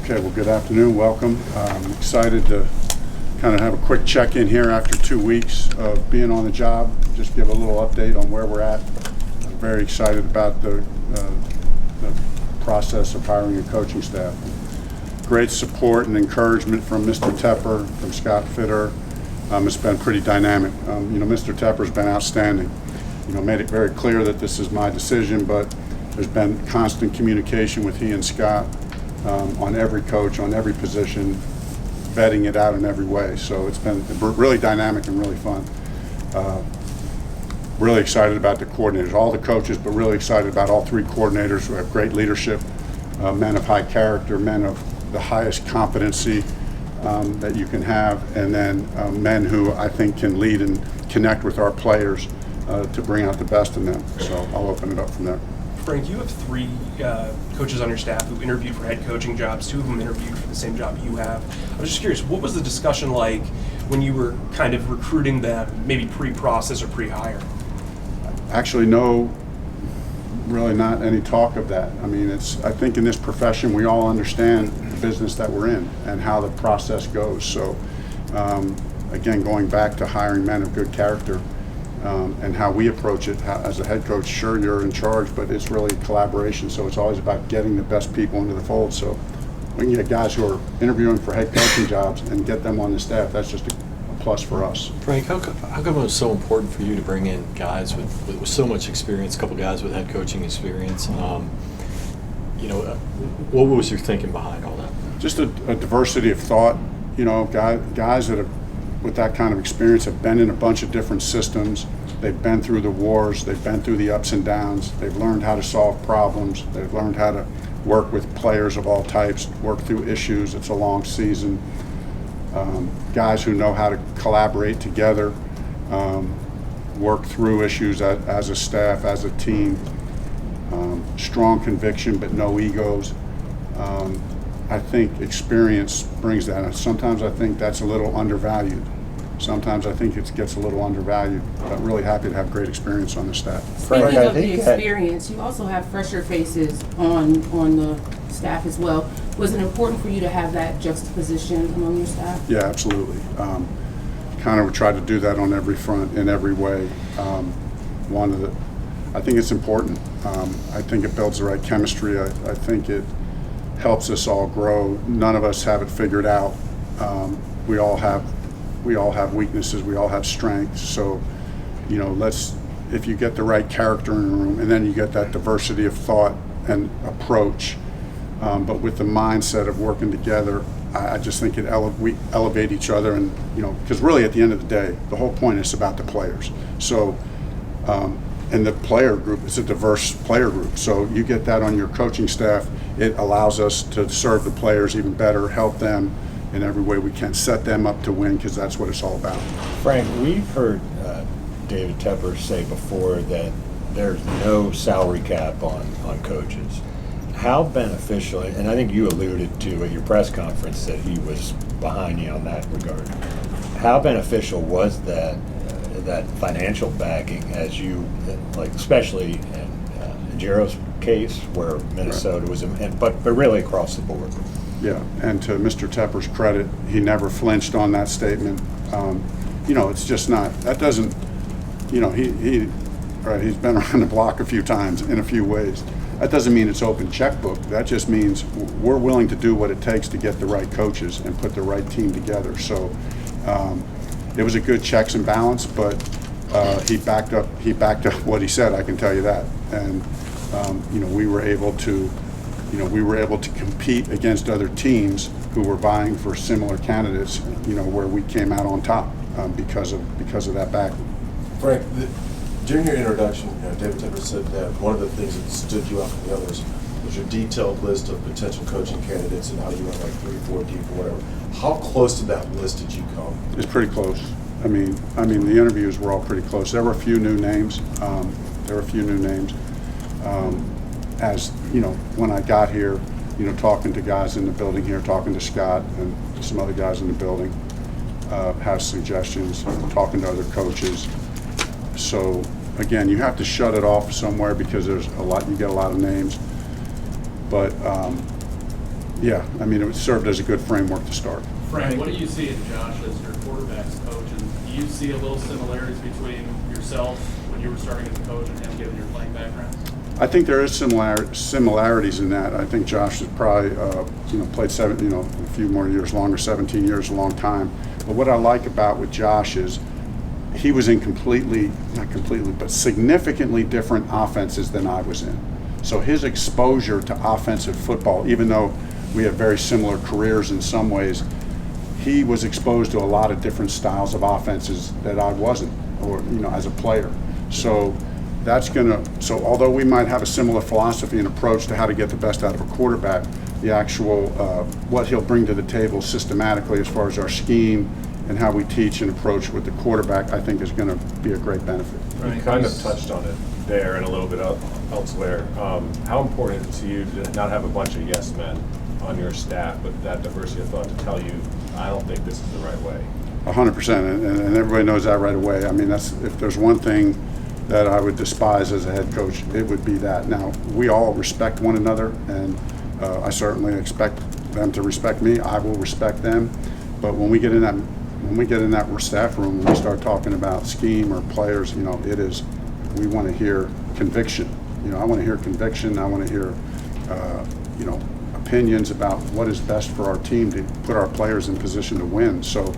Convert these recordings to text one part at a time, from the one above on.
Okay, well, good afternoon, welcome. I'm excited to kind of have a quick check-in here after 2 weeks of being on the job. Just give a little update on where we're at. I'm very excited about the process of hiring a coaching staff. Great support and encouragement from Mr. Tepper, from Scott Fitter. It's been pretty dynamic. Mr. Tepper's been outstanding. Made it very clear that this is my decision, but there's been constant communication with he and Scott on every coach, on every position, vetting it out in every way. So it's been really dynamic and really fun. Really excited about the coordinators, all the coaches, but really excited about all three coordinators who have great leadership, men of high character, men of the highest competency that you can have, and then men who I think can lead and connect with our players to bring out the best in them. So I'll open it up from there. Frank, you have three coaches on your staff who interviewed for head coaching jobs. Two of them interviewed for the same job you have. I was just curious, what was the discussion like when you were kind of recruiting them, maybe pre-process or pre-hire? Actually, really not any talk of that. I mean, I think in this profession we all understand the business that we're in and how the process goes. So, again, going back to hiring men of good character, and how we approach it as a head coach. Sure, you're in charge, but it's really collaboration. So it's always about getting the best people into the fold. So we can get guys who are interviewing for head coaching jobs and get them on the staff. That's just a plus for us. Frank, how come it was so important for you to bring in guys with so much experience, a couple guys with head coaching experience? What was your thinking behind all that? Just a diversity of thought. Guys that have, with that kind of experience, have been in a bunch of different systems. They've been through the wars, they've been through the ups and downs, they've learned how to solve problems, they've learned how to work with players of all types, work through issues. It's a long season. Guys who know how to collaborate together, work through issues as a staff, as a team. Strong conviction but no egos. I think experience brings that. And sometimes I think that's a little undervalued. Sometimes I think it gets a little undervalued, but really happy to have great experience on the staff. Speaking of the experience, you also have fresher faces on the staff as well. Was it important for you to have that juxtaposition among your staff? Yeah, absolutely. Kind of tried to do that on every front, in every way. I think it's important. I think it builds the right chemistry. I think it helps us all grow. None of us have it figured out. We all have weaknesses. We all have strengths. So, if you get the right character in the room, and then you get that diversity of thought and approach, but with the mindset of working together, I just think we elevate each other. And because really at the end of the day, the whole point is about the players. So, and the player group is a diverse player group. So you get that on your coaching staff, it allows us to serve the players even better, help them in every way we can, set them up to win, because that's what it's all about. Frank, we've heard David Tepper say before that there's no salary cap on coaches. How beneficial, and I think you alluded to at your press conference that he was behind you on that regard, how beneficial was that financial backing as you, like especially in Jero's case where Minnesota was, but really across the board? Yeah, and to Mr. Tepper's credit, he never flinched on that statement. It's just not, that doesn't, he's been around the block a few times in a few ways. That doesn't mean it's open checkbook. That just means we're willing to do what it takes to get the right coaches and put the right team together. So it was a good checks and balance, but he backed up what he said, I can tell you that. And we were able to compete against other teams who were vying for similar candidates, where we came out on top because of that backing. Frank, during your introduction, David Tepper said that one of the things that stood you out from the others was your detailed list of potential coaching candidates and how you went like 3, 4 deep or whatever. How close to that list did you come? It's pretty close. I mean, the interviews were all pretty close. There were a few new names. As when I got here, talking to guys in the building here, talking to Scott and some other guys in the building, have suggestions, talking to other coaches. So again, you have to shut it off somewhere because there's you get a lot of names. But Yeah, I mean, it served as a good framework to start. Frank, what do you see in Josh as your quarterback's coach? And do you see a little similarities between yourself when you were starting as a coach and him given your playing background? I think there is similarities in that. I think Josh has probably, played a few more years longer, 17 years, a long time. But what I like about with Josh is he was in not completely, but significantly different offenses than I was in. So his exposure to offensive football, even though we have very similar careers in some ways, he was exposed to a lot of different styles of offenses that I wasn't, or as a player. So so although we might have a similar philosophy and approach to how to get the best out of a quarterback, the actual what he'll bring to the table systematically as far as our scheme and how we teach and approach with the quarterback, I think is going to be a great benefit. You kind of touched on it there and a little bit elsewhere. How important is it to you to not have a bunch of yes men on your staff, but that diversity of thought to tell you, I don't think this is the right way? 100%, and everybody knows that right away. I mean, if there's one thing that I would despise as a head coach, it would be that. Now, we all respect one another, and I certainly expect them to respect me. I will respect them. But when we get in that staff room, when we start talking about scheme or players, we want to hear conviction. I want to hear conviction. I want to hear, opinions about what is best for our team to put our players in position to win. So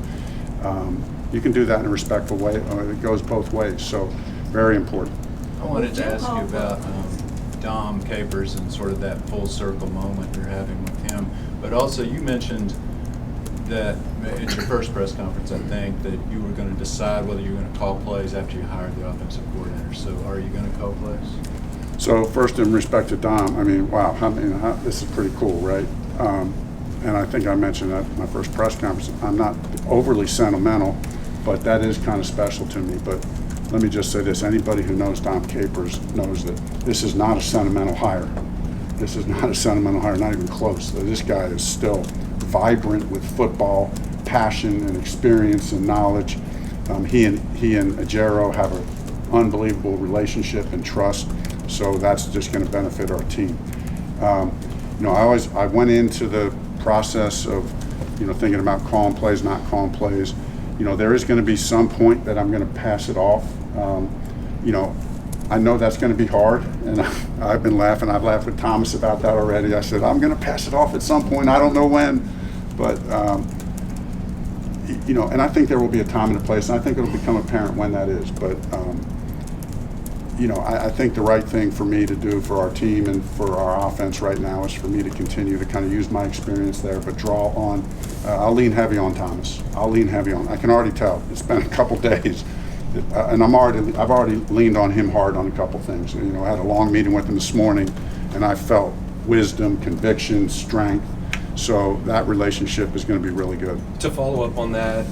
you can do that in a respectful way. It goes both ways. So very important. I wanted to ask you about Dom Capers and sort of that full circle moment you're having with him. But also you mentioned that at your first press conference, I think, that you were going to decide whether you were going to call plays after you hired the offensive coordinator. So are you going to call plays? So first, in respect to Dom, I mean, wow, this is pretty cool, right? And I think I mentioned at my first press conference, I'm not overly sentimental, but that is kind of special to me. But let me just say this, anybody who knows Dom Capers knows that this is not a sentimental hire. This is not a sentimental hire, not even close. This guy is still vibrant with football, passion and experience and knowledge. He and Ajero have an unbelievable relationship and trust, so that's just going to benefit our team. I went into the process of thinking about calling plays, not calling plays. There is going to be some point that I'm going to pass it off. I know that's going to be hard, and I've been laughing. I've laughed with Thomas about that already. I said, I'm going to pass it off at some point. I don't know when, but, and I think there will be a time and a place, and I think it'll become apparent when that is. But, I think the right thing for me to do for our team and for our offense right now is for me to continue to kind of use my experience there, but draw on. I'll lean heavy on Thomas. I can already tell. It's been a couple days. And I've already leaned on him hard on a couple things. I had a long meeting with him this morning, and I felt wisdom, conviction, strength. So that relationship is going to be really good. To follow up on that,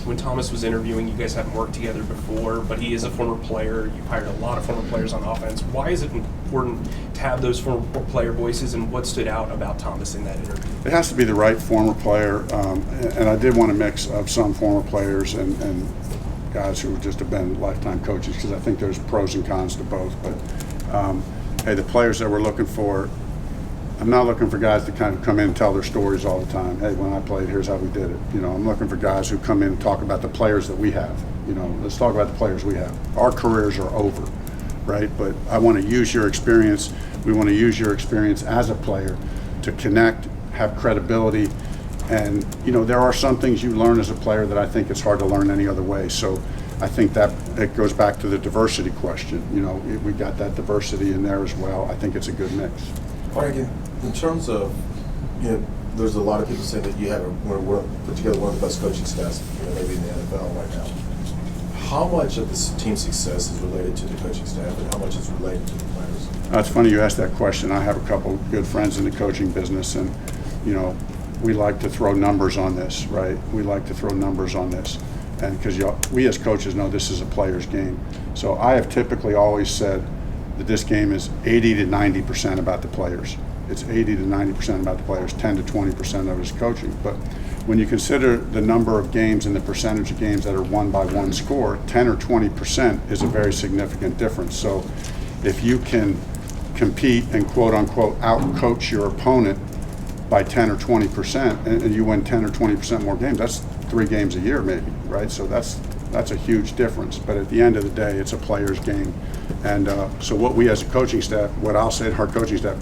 when Thomas was interviewing, you guys haven't worked together before, but he is a former player. You've hired a lot of former players on offense. Why is it important to have those former player voices, and what stood out about Thomas in that interview? It has to be the right former player, and I did want a mix of some former players and guys who just have been lifetime coaches, because I think there's pros and cons to both. But hey, the players that we're looking for, I'm not looking for guys to kind of come in and tell their stories all the time. Hey, when I played, here's how we did it. I'm looking for guys who come in and talk about the players that we have. Let's talk about the players we have. Our careers are over, right? But I want to use your experience. We want to use your experience as a player to connect, have credibility. And, there are some things you learn as a player that I think it's hard to learn any other way. So I think that it goes back to the diversity question. We got that diversity in there as well. I think it's a good mix. Frank, in terms of, there's a lot of people saying that you have put together one of the best coaching staffs, maybe in the NFL right now. How much of this team success is related to the coaching staff, and how much is related to the players? It's funny you asked that question. I have a couple good friends in the coaching business, and we like to throw numbers on this, right? We like to throw numbers on this, and because we as coaches know this is a player's game. So I have typically always said that this game is 80 to 90% about the players. It's 80 to 90% about the players, 10 to 20% of it is coaching. But when you consider the number of games and the percentage of games that are won by one score, 10 or 20% is a very significant difference. So if you can compete and quote unquote out-coach your opponent by 10 or 20%, and you win 10 or 20% more games, that's 3 games a year maybe, right? So that's a huge difference. But at the end of the day, it's a player's game. And so what we as a coaching staff, what I'll say to our coaching staff,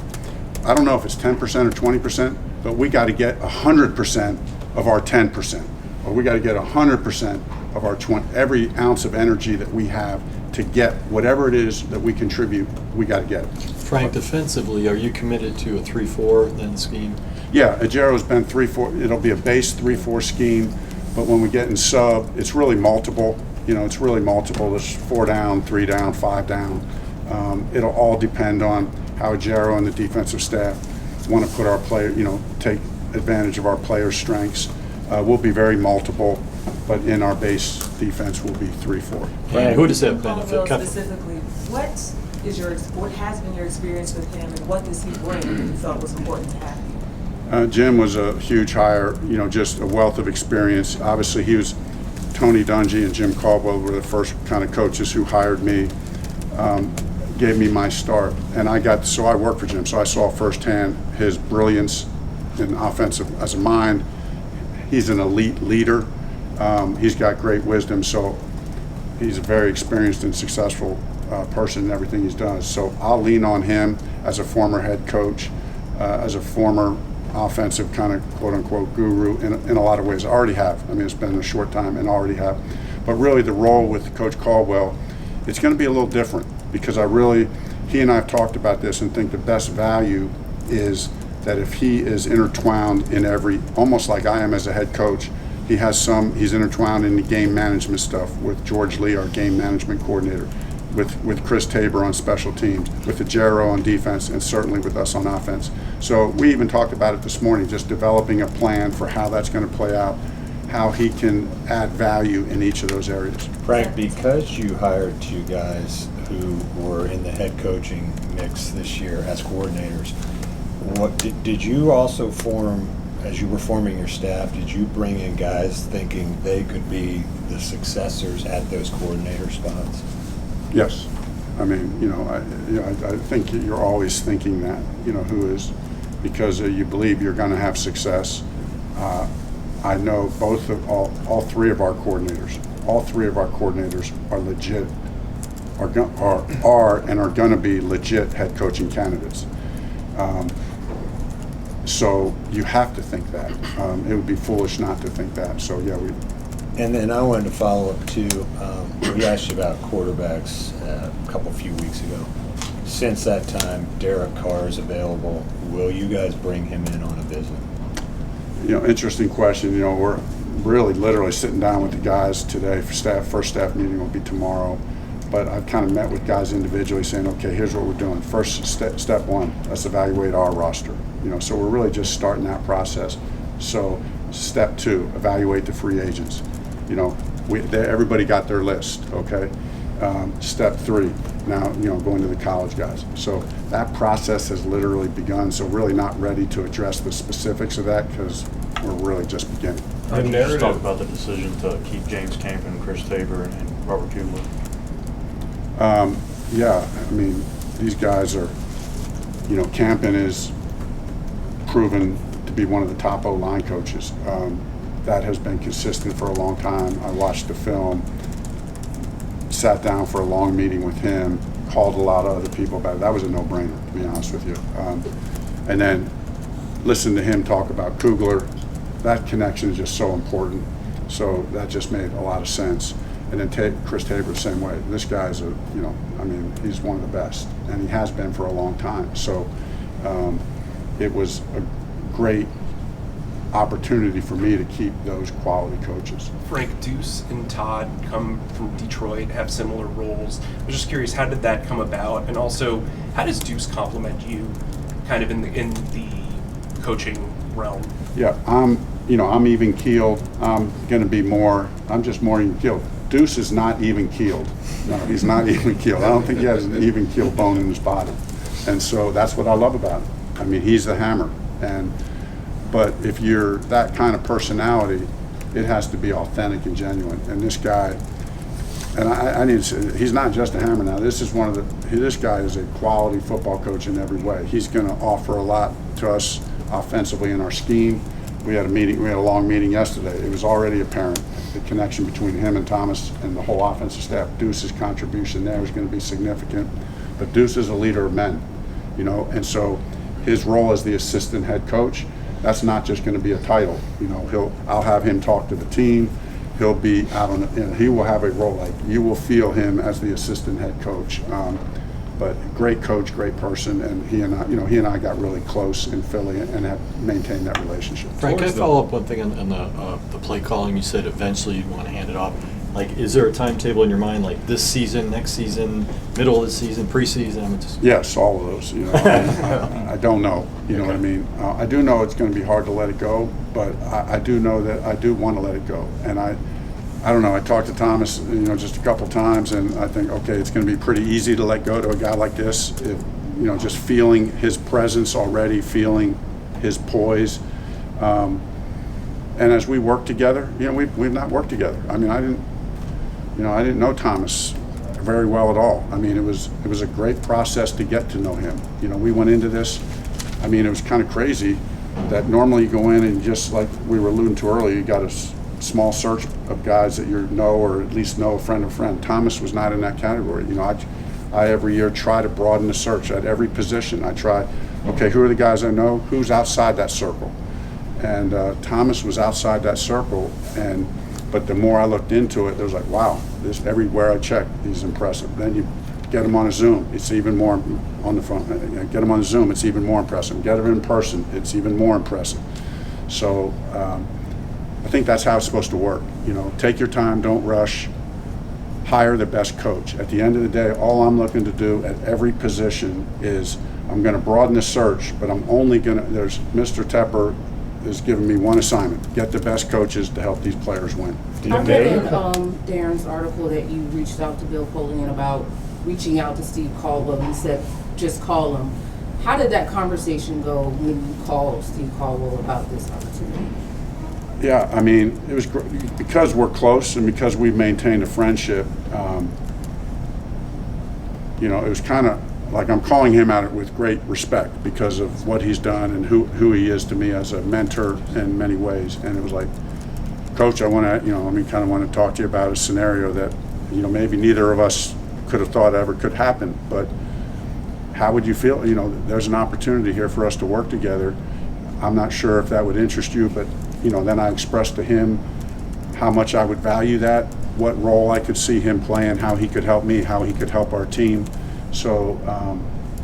I don't know if it's 10% or 20%, but we got to get 100% of our 10%, or we got to get 100% of our 20. Every ounce of energy that we have to get whatever it is that we contribute, we got to get it. Frank, defensively, are you committed to a 3-4 then scheme? Yeah, Ajero's been 3-4. It'll be a base 3-4 scheme, but when we get in sub, it's really multiple. It's really multiple. There's 4 down, 3 down, 5 down. It'll all depend on how Ajero and the defensive staff want to put our player, take advantage of our players' strengths. We'll be very multiple, but in our base defense, we'll be 3-4. And who does that benefit? Caldwell specifically, what has been your experience with him, and what does he bring that you felt was important to have? Jim was a huge hire, just a wealth of experience. Obviously, Tony Dungy and Jim Caldwell were the first kind of coaches who hired me, gave me my start. And I worked for Jim, so I saw firsthand his brilliance in offensive as a mind. He's an elite leader. He's got great wisdom, so he's a very experienced and successful person in everything he's done. So I'll lean on him as a former head coach, as a former offensive kind of quote-unquote guru in a lot of ways. I already have. I mean, it's been a short time and already have. But really the role with Coach Caldwell, it's going to be a little different because he and I have talked about this and think the best value is that if he is intertwined in almost like I am as a head coach, he's intertwined in the game management stuff with George Lee, our game management coordinator, with Chris Tabor on special teams, with Ajero on defense, and certainly with us on offense. So we even talked about it this morning, just developing a plan for how that's going to play out, how he can add value in each of those areas. Frank, because you hired 2 guys who were in the head coaching mix this year as coordinators, did you also form, as you were forming your staff, did you bring in guys thinking they could be the successors at those coordinator spots? Yes. I memean, I think you're always thinking that, who is, because you believe you're going to have success. I know all 3 of our coordinators. All 3 of our coordinators are legit, are going to be legit head coaching candidates. So you have to think that. It would be foolish not to think that. So yeah, And then I wanted to follow up too. We asked you about quarterbacks a few weeks ago. Since that time, Derek Carr is available. Will you guys bring him in on a visit? Interesting question. We're really literally sitting down with the guys today for staff. First staff meeting will be tomorrow. But I've kind of met with guys individually saying, okay, here's what we're doing. First, step 1, let's evaluate our roster. So we're really just starting that process. So step 2, evaluate the free agents. Everybody got their list, okay? Step 3, now, going to the college guys. So that process has literally begun. So really not ready to address the specifics of that because we're really just beginning. Can you just talk about the decision to keep James Campen, Chris Tabor, and Robert Kubler? Yeah, I mean, these guys are, Campen is proven to be one of the top O-line coaches. That has been consistent for a long time. I watched the film, sat down for a long meeting with him, called a lot of other people about it. That was a no-brainer, to be honest with you. And then listen to him talk about Kugler. That connection is just so important. So that just made a lot of sense. And then Chris Tabor, the same way. This guy's he's one of the best, and he has been for a long time. So it was a great opportunity for me to keep those quality coaches. Frank, Deuce and Todd come from Detroit, have similar roles. I was just curious, how did that come about? And also, how does Deuce complement you kind of in the coaching realm? Yeah, I'm even keeled. I'm just more even keeled. Deuce is not even keeled. No, he's not even keeled. I don't think he has an even keeled bone in his body. And so that's what I love about him. I mean, he's the hammer. But if you're that kind of personality, it has to be authentic and genuine. And this guy, and I need to say, he's not just a hammer now. This guy is a quality football coach in every way. He's going to offer a lot to us offensively in our scheme. We had a long meeting yesterday. It was already apparent the connection between him and Thomas and the whole offensive staff. Deuce's contribution there is going to be significant. But Deuce is a leader of men, you know, and so his role as the assistant head coach, that's not just going to be a title. You know, I'll have him talk to the team. He'll be out on, and he will have a role, like you will feel him as the assistant head coach. But great coach, great person, and he and I got really close in Philly and have maintained that relationship. Frank, can I follow up one thing on the play calling? You said eventually you'd want to hand it off. Like, is there a timetable in your mind, like this season, next season, middle of the season, preseason? I mean, just Yes, all of those. You know, I don't know. You know what I mean? I do know it's going to be hard to let it go, but I do know that I do want to let it go. And I don't know. I talked to Thomas, you know, just a couple times, and I think, okay, it's going to be pretty easy to let go to a guy like this. If, you know, just feeling his presence already, feeling his poise. And as we work together, you know, we've not worked together. I mean, I didn't know Thomas very well at all. I mean, it was a great process to get to know him. You know, we went into this, I mean, it was kind of crazy that normally you go in and just like we were alluding to earlier, you got a small search of guys that you know or at least know a friend of a friend. Thomas was not in that category. You know, I every year try to broaden the search at every position. I try, okay, who are the guys I know? Who's outside that circle? And Thomas was outside that circle, but the more I looked into it, there was like, wow, this everywhere I checked, he's impressive. Then you get him on a Zoom, it's even more on the phone. Get him on a Zoom, it's even more impressive. Get him in person, it's even more impressive. So I think that's how it's supposed to work. You know, take your time, don't rush, hire the best coach. At the end of the day, all I'm looking to do at every position is I'm going to broaden the search, but I'm only going to, there's Mr. Tepper is giving me one assignment, get the best coaches to help these players win. I read in Darren's article that you reached out to Bill Polian about reaching out to Steve Caldwell. He said, just call him. How did that conversation go when you called Steve Caldwell about this opportunity? Yeah, I mean, it was because we're close and because we've maintained a friendship. You know, it was kind of like I'm calling him out with great respect because of what he's done and who he is to me as a mentor in many ways. And it was like, Coach, I want to, you know, kind of want to talk to you about a scenario that, you know, maybe neither of us could have thought ever could happen. But how would you feel? You know, there's an opportunity here for us to work together. I'm not sure if that would interest you, but, you know, then I expressed to him how much I would value that, what role I could see him playing, how he could help me, how he could help our team. So,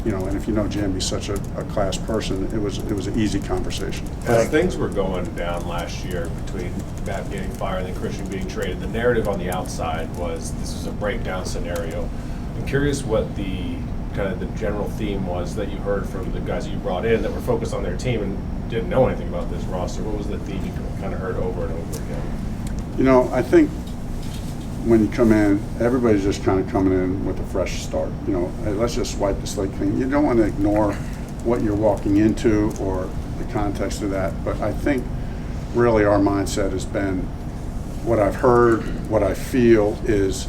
you know, and if you know Jim, he's such a class person, it was an easy conversation. As things were going down last year between Matt getting fired and then Christian being traded, the narrative on the outside was this was a breakdown scenario. I'm curious what the kind of the general theme was that you heard from the guys that you brought in that were focused on their team and didn't know anything about this roster. What was the theme you kind of heard over and over again? You know, I think when you come in, everybody's just kind of coming in with a fresh start. You know, hey, let's just wipe the slate clean. You don't want to ignore what you're walking into or the context of that. But I think really our mindset has been what I've heard, what I feel is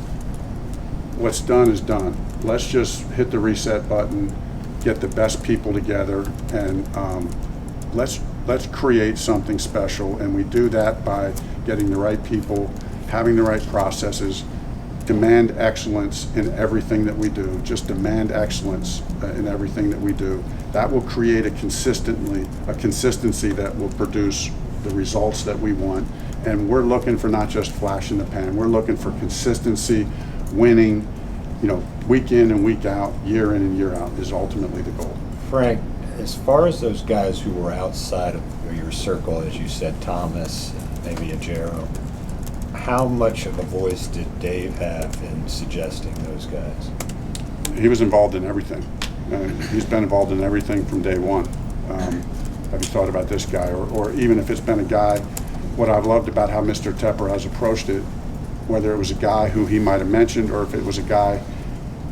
what's done is done. Let's just hit the reset button, get the best people together, and let's create something special. And we do that by getting the right people, having the right processes, demand excellence in everything that we do. Just demand excellence in everything that we do. That will create a consistency that will produce the results that we want. And we're looking for not just flash in the pan. We're looking for consistency, winning, you know, week in and week out, year in and year out is ultimately the goal. Frank, as far as those guys who were outside of your circle, as you said, Thomas, maybe a Jero, how much of a voice did Dave have in suggesting those guys? He was involved in everything. He's been involved in everything from day one. Have you thought about this guy? Or even if it's been a guy, what I've loved about how Mr. Tepper has approached it, whether it was a guy who he might have mentioned or if it was a guy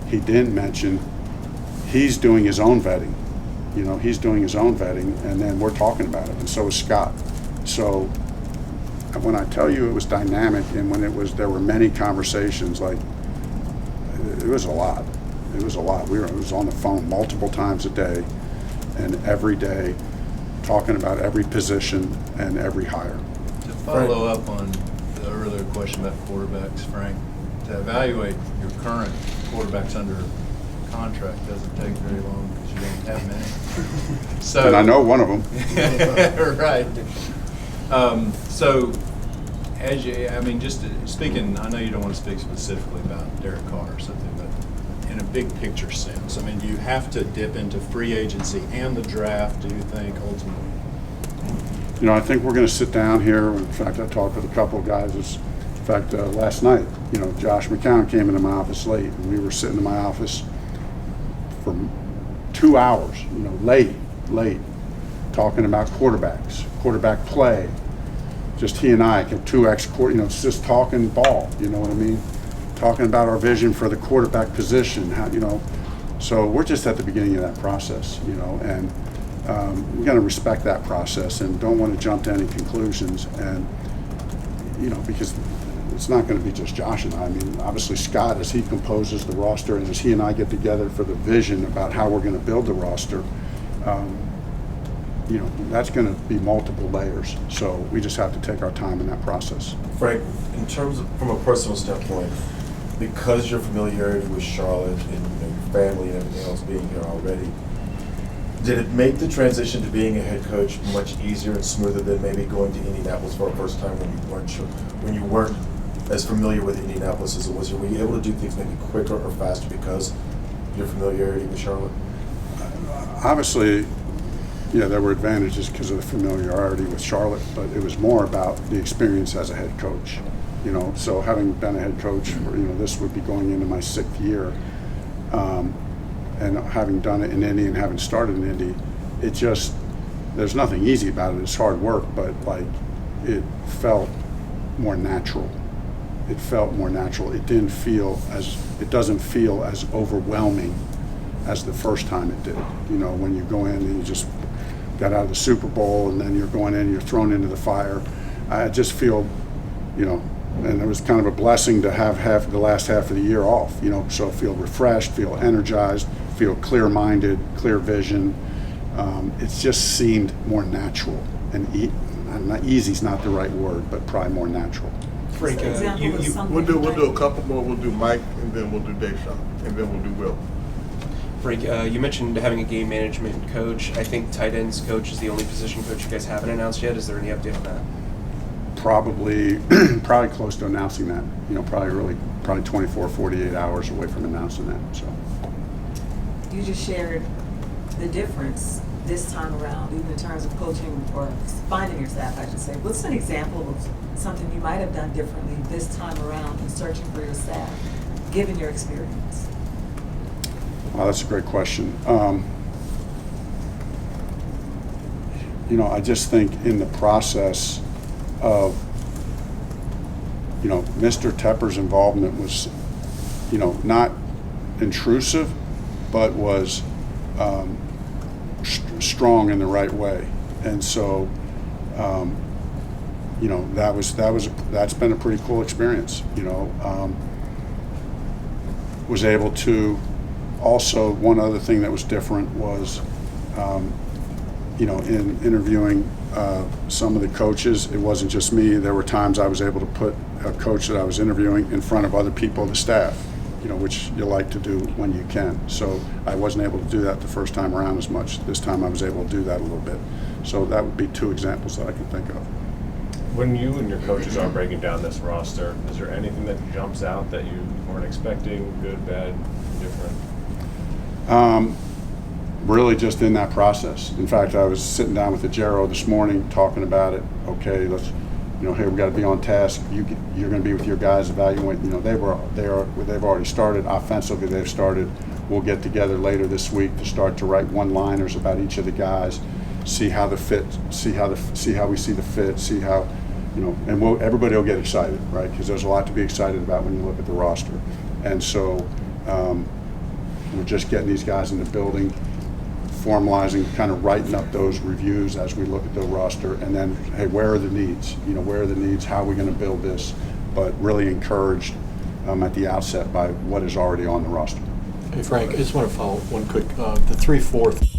he didn't mention, he's doing his own vetting. You know, he's doing his own vetting, and then we're talking about it, and so is Scott. So when I tell you it was dynamic and when there were many conversations, like it was a lot. It was a lot. It was on the phone multiple times a day, and every day talking about every position and every hire. To follow up on the earlier question about quarterbacks, Frank, to evaluate your current quarterbacks under contract doesn't take very long because you don't have many. So, And I know one of them. right. So, as you, I mean, just speaking, I know you don't want to speak specifically about Derek Carr or something, but in a big picture sense, I mean, do you have to dip into free agency and the draft, do you think, ultimately? You know, I think we're going to sit down here. In fact, I talked with a couple of guys. In fact, last night, you know, Josh McCown came into my office late, and we were sitting in my office for 2 hours, you know, late, talking about quarterbacks, quarterback play. Just he and I, two you know, just talking ball, you know what I mean? Talking about our vision for the quarterback position, how, you know. So we're just at the beginning of that process, you know, and we're going to respect that process and don't want to jump to any conclusions. And, you know, because it's not going to be just Josh and I. I mean, obviously Scott, as he composes the roster and as he and I get together for the vision about how we're going to build the roster, you know, that's going to be multiple layers. So we just have to take our time in that process. Frank, in terms of, from a personal standpoint, because your familiarity with Charlotte and, you know, your family and everything else being here already, did it make the transition to being a head coach much easier and smoother than maybe going to Indianapolis for the first time when you weren't sure, when you weren't as familiar with Indianapolis as it was? Were you able to do things maybe quicker or faster because of your familiarity with Charlotte? Obviously, yeah, there were advantages because of the familiarity with Charlotte, but it was more about the experience as a head coach. You know, so having been a head coach for, you know, this would be going into my 6th year, and having done it in Indy and having started in Indy, it just, there's nothing easy about it. It's hard work, but like, it felt more natural. It felt more natural. It didn't feel as, it doesn't feel as overwhelming as the first time it did. You know, when you go in and you just got out of the Super Bowl and then you're going in and you're thrown into the fire. I just feel, you know, and it was kind of a blessing to have the last half of the year off, you know, so feel refreshed, feel energized, feel clear-minded, clear vision. It just seemed more natural, and easy's not the right word, but probably more natural. Frank, We'll do a couple more. We'll do Mike, and then we'll do Dave Shaw, and then we'll do Will. Frank, you mentioned having a game management coach. I think tight ends coach is the only position coach you guys haven't announced yet. Is there any update on that? Probably close to announcing that. You know, probably 24, 48 hours away from announcing that. So. You just shared the difference this time around, even in terms of coaching or finding your staff, I should say. What's an example of something you might have done differently this time around in searching for your staff, given your experience? Wow, that's a great question. You know, I just think in the process of, you know, Mr. Tepper's involvement was, you know, not intrusive, but was strong in the right way. And so, you know, that's been a pretty cool experience. You know, was able to also, one other thing that was different was, you know, in interviewing some of the coaches, it wasn't just me. There were times I was able to put a coach that I was interviewing in front of other people on the staff, you know, which you like to do when you can. So I wasn't able to do that the first time around as much. This time I was able to do that a little bit. So that would be 2 examples that I can think of. When you and your coaches are breaking down this roster, is there anything that jumps out that you weren't expecting, good, bad, different? Really just in that process. In fact, I was sitting down with the Gero this morning talking about it. Okay, let's, you know, hey, we got to be on task. You're going to be with your guys evaluating. You know, they've already started offensively. They've started. We'll get together later this week to start to write one-liners about each of the guys, see how the fit, see how we see the fit, see how, you know, and everybody will get excited, right? Because there's a lot to be excited about when you look at the roster, and so we're just getting these guys in the building, formalizing, kind of writing up those reviews as we look at the roster, and then, hey, where are the needs? You know, where are the needs? How are we going to build this? But really encouraged at the outset by what is already on the roster. Hey, Frank, I just want to follow one quick. The 3-4